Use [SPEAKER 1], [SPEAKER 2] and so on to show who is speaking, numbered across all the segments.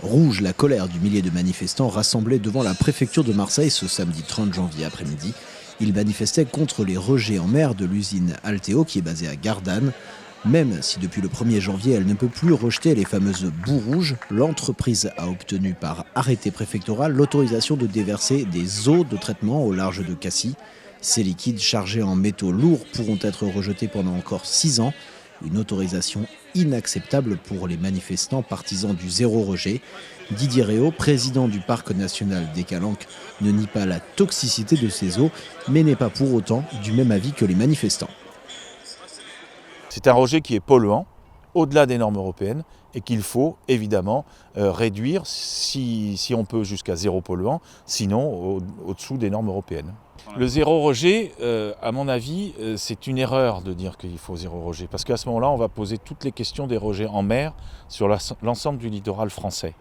[SPEAKER 1] Rouge, la colère du millier de manifestants rassemblés devant la préfecture de Marseille ce samedi 30 janvier après-midi. Ils manifestaient contre les rejets en mer de l'usine Alteo qui est basée à Gardanne. Même si depuis le 1er janvier, elle ne peut plus rejeter les fameuses boues rouges, l'entreprise a obtenu par arrêté préfectoral l'autorisation de déverser des eaux de traitement au large de Cassis. Ces liquides chargés en métaux lourds pourront être rejetés pendant encore 6 ans. Une autorisation inacceptable pour les manifestants partisans du zéro rejet. Didier Réau, président du parc national des Calanques, ne nie pas la toxicité de ces eaux, mais n'est pas pour autant du même avis que les manifestants.
[SPEAKER 2] C'est un rejet qui est polluant, au-delà des normes européennes, et qu'il faut évidemment réduire si on peut jusqu'à zéro polluant, sinon au-dessous des normes européennes. Le zéro rejet, à mon avis, c'est une erreur de dire qu'il faut zéro rejet, parce qu'à ce moment-là, on va poser toutes les questions des rejets en mer sur l'ensemble du littoral français.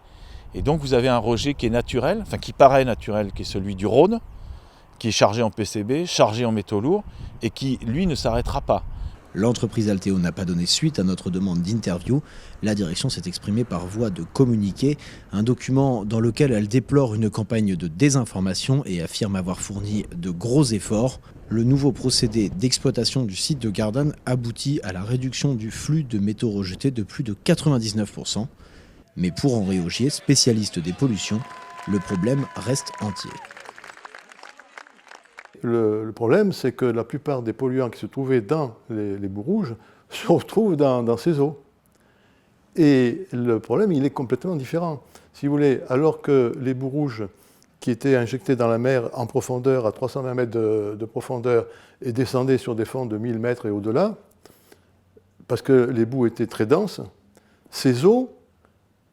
[SPEAKER 2] Et donc vous avez un rejet qui est naturel, enfin qui paraît naturel, qui est celui du Rhône, qui est chargé en PCB, chargé en métaux lourds, et qui, lui, ne s'arrêtera pas.
[SPEAKER 1] L'entreprise Alteo n'a pas donné suite à notre demande d'interview. La direction s'est exprimée par voie de communiqué, un document dans lequel elle déplore une campagne de désinformation et affirme avoir fourni de gros efforts. Le nouveau procédé d'exploitation du site de Gardanne aboutit à la réduction du flux de métaux rejetés de plus de 99%. Mais pour Henri Augier, spécialiste des pollutions, le problème reste entier.
[SPEAKER 3] Le problème, c'est que la plupart des polluants qui se trouvaient dans les boues rouges se retrouvent dans ces eaux. Et le problème, il est complètement différent. Si vous voulez, alors que les boues rouges qui étaient injectées dans la mer en profondeur, à 320 mètres de profondeur, et descendaient sur des fonds de 1000 mètres et au-delà, parce que les boues étaient très denses, ces eaux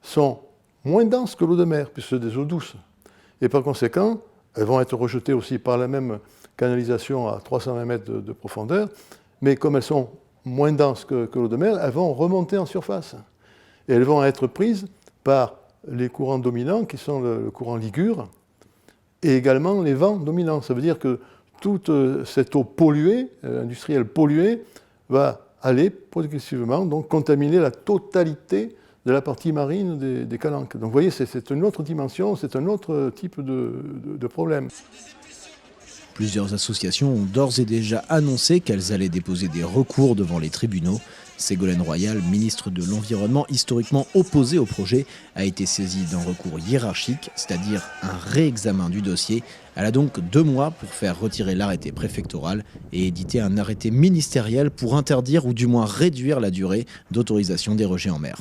[SPEAKER 3] sont moins denses que l'eau de mer, puisque ce sont des eaux douces. Et par conséquent, elles vont être rejetées aussi par la même canalisation à 320 mètres de profondeur, mais comme elles sont moins denses que l'eau de mer, elles vont remonter en surface. Et elles vont être prises par les courants dominants, qui sont le courant ligure, et également les vents dominants. Ça veut dire que toute cette eau polluée, industrielle polluée, va aller progressivement donc contaminer la totalité de la partie marine des Calanques. Donc vous voyez, c'est une autre dimension, c'est un autre type de problème.
[SPEAKER 1] Plusieurs associations ont d'ores et déjà annoncé qu'elles allaient déposer des recours devant les tribunaux. Ségolène Royal, ministre de l'Environnement historiquement opposée au projet, a été saisie d'un recours hiérarchique, c'est-à-dire un réexamen du dossier. Elle a donc 2 mois pour faire retirer l'arrêté préfectoral et éditer un arrêté ministériel pour interdire ou du moins réduire la durée d'autorisation des rejets en mer.